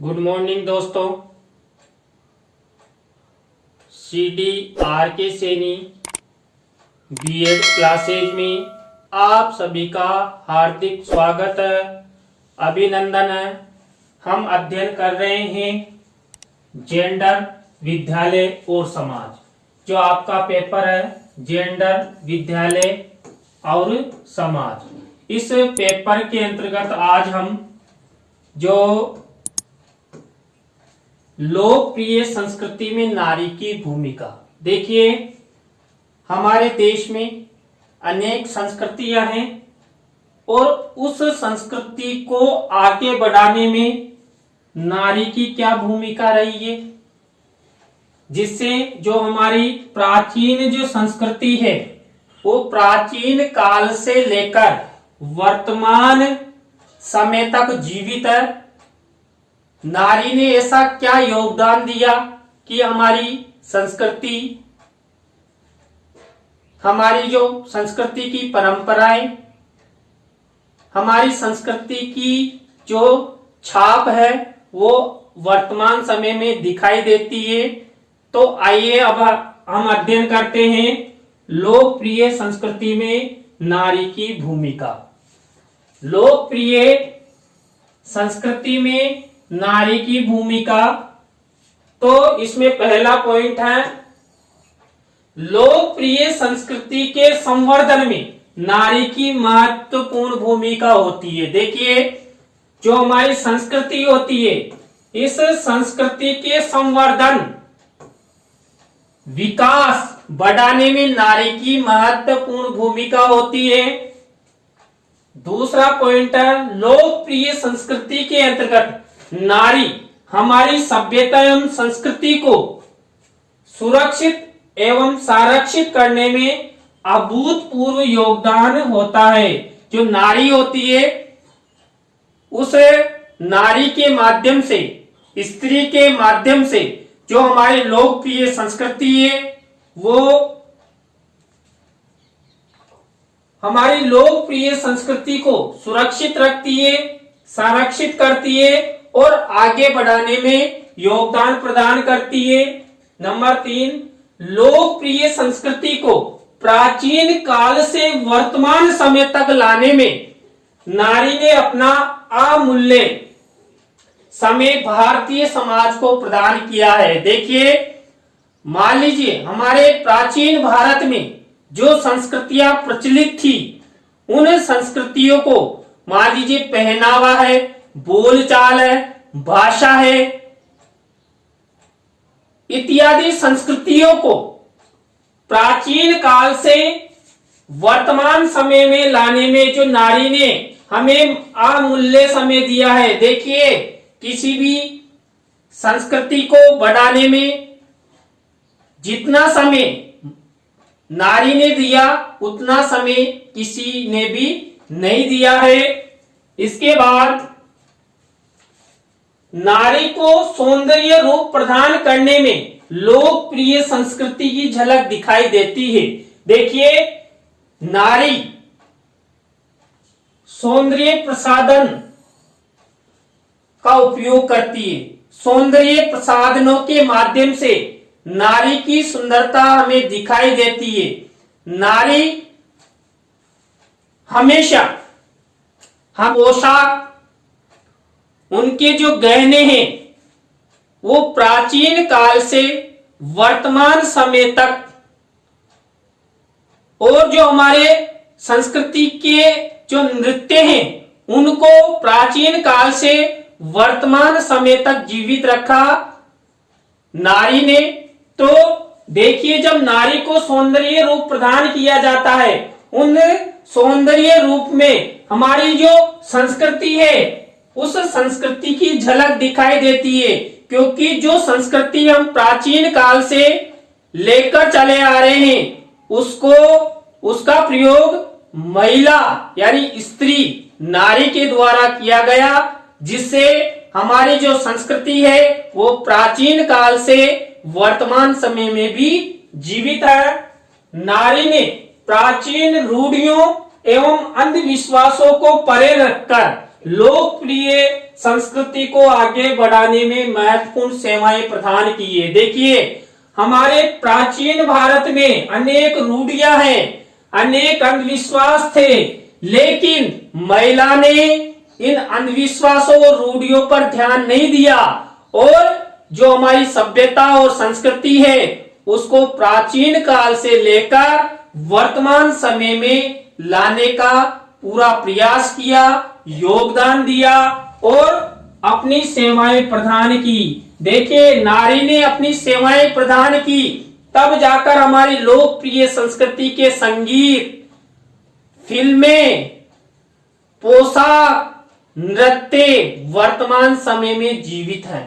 Good morning दोस्तों। CDRK Saini BEd classes में आप सभी का हार्दिक स्वागत है, अभिनंदन है। हम अध्ययन कर रहे हैं जेंडर, विद्यालय और समाज। जो आपका पेपर है जेंडर, विद्यालय और समाज। इस पेपर के अंतर्गत आज हम जो लोकप्रिय संस्कृति में नारी की भूमिका, देखिए हमारे देश में अनेक संस्कृतियां हैं और उस संस्कृति को आगे बढ़ाने में नारी की क्या भूमिका रही है, जिससे जो हमारी प्राचीन जो संस्कृति है वो प्राचीन काल से लेकर वर्तमान समय तक जीवित है। नारी ने ऐसा क्या योगदान दिया कि हमारी संस्कृति, हमारी जो संस्कृति की परंपराएं, हमारी संस्कृति की जो छाप है वो वर्तमान समय में दिखाई देती है। तो आइए अब हम अध्ययन करते हैं लोकप्रिय संस्कृति में नारी की भूमिका। लोकप्रिय संस्कृति में नारी की भूमिका, तो इसमें पहला पॉइंट है लोकप्रिय संस्कृति के संवर्धन में नारी की महत्वपूर्ण भूमिका होती है। देखिए जो हमारी संस्कृति होती है, इस संस्कृति के संवर्धन, विकास बढ़ाने में नारी की महत्वपूर्ण भूमिका होती है। दूसरा पॉइंट है लोकप्रिय संस्कृति के अंतर्गत नारी हमारी सभ्यता एवं संस्कृति को सुरक्षित एवं संरक्षित करने में अभूतपूर्व योगदान होता है। जो नारी होती है उस नारी के माध्यम से, स्त्री के माध्यम से जो हमारी लोकप्रिय संस्कृति है वो हमारी लोकप्रिय संस्कृति को सुरक्षित रखती है, संरक्षित करती है और आगे बढ़ाने में योगदान प्रदान करती है। नंबर 3, लोकप्रिय संस्कृति को प्राचीन काल से वर्तमान समय तक लाने में नारी ने अपना अमूल्य समय भारतीय समाज को प्रदान किया है। देखिए मान लीजिए हमारे प्राचीन भारत में जो संस्कृतियां प्रचलित थी, उन संस्कृतियों को मान लीजिए पहनावा है, बोलचाल है, भाषा है, इत्यादि संस्कृतियों को प्राचीन काल से वर्तमान समय में लाने में जो नारी ने हमें अमूल्य समय दिया है। देखिए किसी भी संस्कृति को बढ़ाने में जितना समय नारी ने दिया उतना समय किसी ने भी नहीं दिया है। इसके बाद नारी को सौंदर्य रूप प्रदान करने में लोकप्रिय संस्कृति की झलक दिखाई देती है। देखिए नारी सौंदर्य प्रसाधन का उपयोग करती है। सौंदर्य प्रसाधनों के माध्यम से नारी की सुंदरता हमें दिखाई देती है। नारी हमेशा हम पोशाक, उनके जो गहने हैं वो प्राचीन काल से वर्तमान समय तक, और जो हमारे संस्कृति के जो नृत्य हैं उनको प्राचीन काल से वर्तमान समय तक जीवित रखा नारी ने। तो देखिए जब नारी को सौंदर्य रूप प्रदान किया जाता है, उन सौंदर्य रूप में हमारी जो संस्कृति है उस संस्कृति की झलक दिखाई देती है। क्योंकि जो संस्कृति हम प्राचीन काल से लेकर चले आ रहे हैं उसका प्रयोग महिला यानी स्त्री, नारी के द्वारा किया गया, जिससे हमारी जो संस्कृति है वो प्राचीन काल से वर्तमान समय में भी जीवित है। नारी ने प्राचीन रूढ़ियों एवं अंधविश्वासों को परे रखकर लोकप्रिय संस्कृति को आगे बढ़ाने में महत्वपूर्ण सेवाएं प्रदान की है। देखिए, हमारे प्राचीन भारत में अनेक रूढ़ियां हैं, अनेक अंधविश्वास थे, लेकिन महिला ने इन अंधविश्वासों और रूढ़ियों पर ध्यान नहीं दिया और जो हमारी सभ्यता और संस्कृति है उसको प्राचीन काल से लेकर वर्तमान समय में लाने का पूरा प्रयास किया, योगदान दिया और अपनी सेवाएं प्रदान की। देखिए, नारी ने अपनी सेवाएं प्रदान की, तब जाकर हमारी लोकप्रिय संस्कृति के संगीत, फिल्में, पोशाक, नृत्य वर्तमान समय में जीवित है।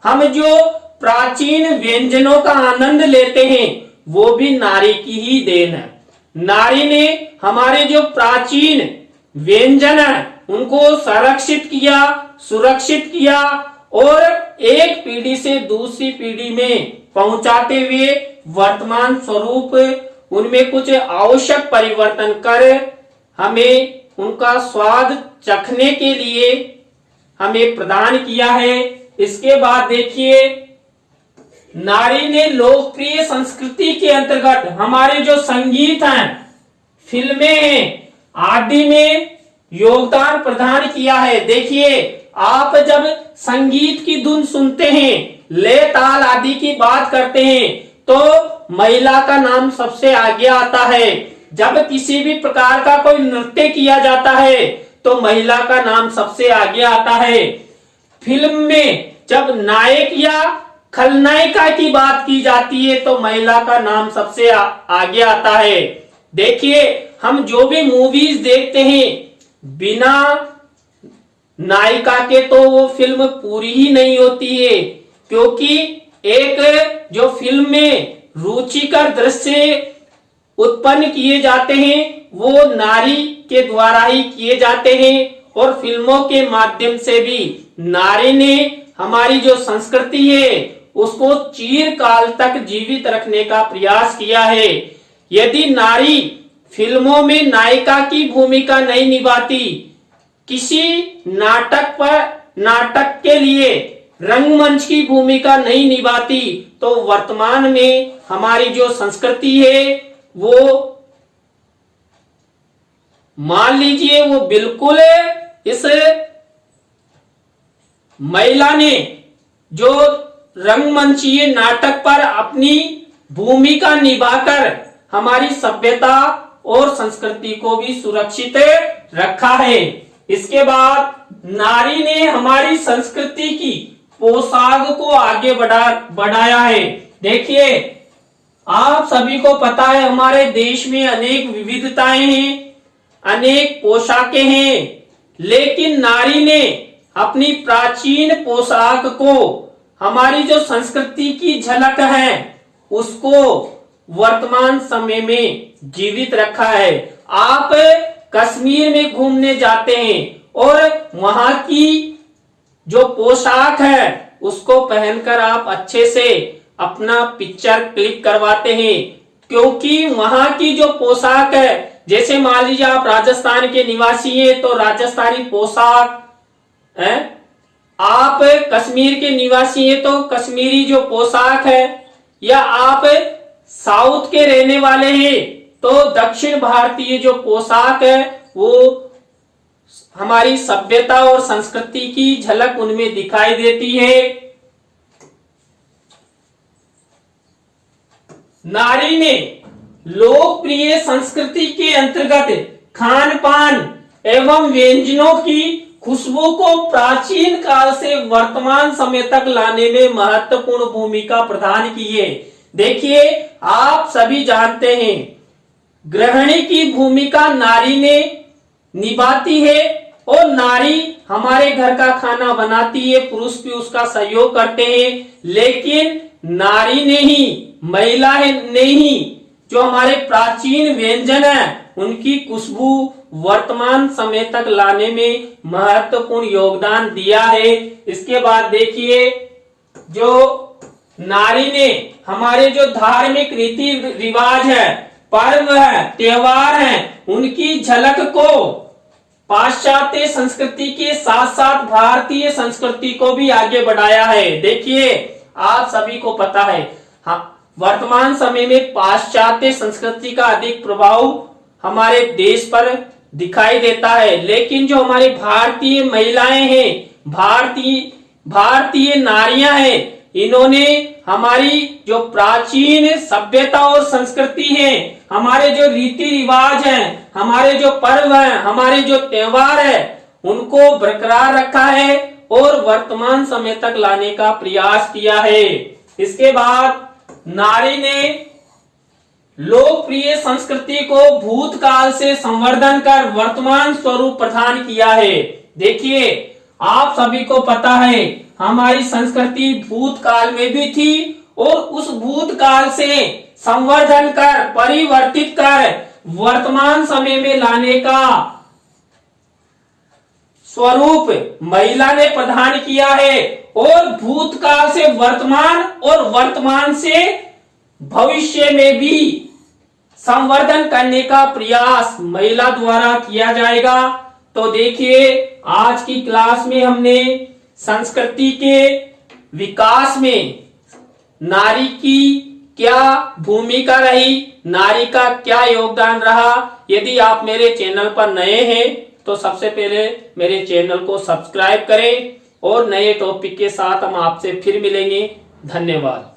हम जो प्राचीन व्यंजनों का आनंद लेते हैं वो भी नारी की ही देन है। नारी ने हमारे जो प्राचीन व्यंजन है उनको संरक्षित किया, सुरक्षित किया और एक पीढ़ी से दूसरी पीढ़ी में पहुंचाते हुए वर्तमान स्वरूप उनमें कुछ आवश्यक परिवर्तन कर हमें उनका स्वाद चखने के लिए हमें प्रदान किया है। इसके बाद देखिए, नारी ने लोकप्रिय संस्कृति के अंतर्गत हमारे जो संगीत हैं, फिल्में हैं आदि में योगदान प्रदान किया है। देखिए, आप जब संगीत की धुन सुनते हैं, लय ताल आदि की बात करते हैं तो महिला का नाम सबसे आगे आता है। जब किसी भी प्रकार का कोई नृत्य किया जाता है तो महिला का नाम सबसे आगे आता है। फिल्म में जब नायक या खलनायिका की बात की जाती है तो महिला का नाम सबसे आगे आता है। देखिए, हम जो भी मूवीज देखते हैं बिना नायिका के तो वो फिल्म पूरी ही नहीं होती है, क्योंकि एक जो फिल्म में रुचिकर दृश्य उत्पन्न किए जाते हैं वो नारी के द्वारा ही किए जाते हैं और फिल्मों के माध्यम से भी नारी ने हमारी जो संस्कृति है उसको चिरकाल तक जीवित रखने का प्रयास किया है। यदि नारी फिल्मों में नायिका की भूमिका नहीं निभाती, किसी नाटक के लिए रंगमंच की भूमिका नहीं निभाती, तो वर्तमान में हमारी जो संस्कृति है वो मान लीजिए वो बिल्कुल इस महिला ने जो रंगमंचीय नाटक पर अपनी भूमिका निभाकर हमारी सभ्यता और संस्कृति को भी सुरक्षित रखा है। इसके बाद नारी ने हमारी संस्कृति की पोशाक को आगे बढ़ाया है। देखिए, आप सभी को पता है हमारे देश में अनेक विविधताएं हैं, अनेक पोशाकें हैं, लेकिन नारी ने अपनी प्राचीन पोशाक को, हमारी जो संस्कृति की झलक है उसको वर्तमान समय में जीवित रखा है। आप कश्मीर में घूमने जाते हैं और वहां की जो पोशाक है उसको पहनकर आप अच्छे से अपना पिक्चर क्लिक करवाते हैं, क्योंकि वहां की जो पोशाक है, जैसे मान लीजिए आप राजस्थान के निवासी हैं तो राजस्थानी पोशाक है, आप कश्मीर के निवासी हैं तो कश्मीरी जो पोशाक है, या आप साउथ के रहने वाले हैं तो दक्षिण भारतीय जो पोशाक है वो हमारी सभ्यता और संस्कृति की झलक उनमें दिखाई देती है। नारी ने लोकप्रिय संस्कृति के अंतर्गत खान पान एवं व्यंजनों की खुशबू को प्राचीन काल से वर्तमान समय तक लाने में महत्वपूर्ण भूमिका प्रदान की है। देखिए, आप सभी जानते हैं गृहिणी की भूमिका नारी ने निभाती है और नारी हमारे घर का खाना बनाती है, पुरुष भी उसका सहयोग करते हैं, लेकिन नारी ने ही, महिला ने ही जो हमारे प्राचीन व्यंजन है उनकी खुशबू वर्तमान समय तक लाने में महत्वपूर्ण योगदान दिया है। इसके बाद देखिए, जो नारी ने हमारे जो धार्मिक रीति रिवाज है, पर्व है, त्योहार है, उनकी झलक को पाश्चात्य संस्कृति के साथ साथ भारतीय संस्कृति को भी आगे बढ़ाया है। देखिए, आप सभी को पता है, हाँ, वर्तमान समय में पाश्चात्य संस्कृति का अधिक प्रभाव हमारे देश पर दिखाई देता है, लेकिन जो हमारी भारतीय महिलाएं हैं, भारतीय नारियां हैं, इन्होंने हमारी जो प्राचीन सभ्यता और संस्कृति है, हमारे जो रीति रिवाज हैं, हमारे जो पर्व हैं, हमारे जो त्योहार है, उनको बरकरार रखा है और वर्तमान समय तक लाने का प्रयास किया है। इसके बाद नारी ने लोकप्रिय संस्कृति को भूतकाल से संवर्धन कर वर्तमान स्वरूप प्रदान किया है। देखिए, आप सभी को पता है, हमारी संस्कृति भूतकाल में भी थी और उस भूतकाल से संवर्धन कर, परिवर्तित कर वर्तमान समय में लाने का स्वरूप महिला ने प्रदान किया है और भूतकाल से वर्तमान और वर्तमान से भविष्य में भी संवर्धन करने का प्रयास महिला द्वारा किया जाएगा। तो देखिए, आज की क्लास में हमने संस्कृति के विकास में नारी की क्या भूमिका रही, नारी का क्या योगदान रहा। यदि आप मेरे चैनल पर नए हैं तो सबसे पहले मेरे चैनल को सब्सक्राइब करें और नए टॉपिक के साथ हम आपसे फिर मिलेंगे। धन्यवाद।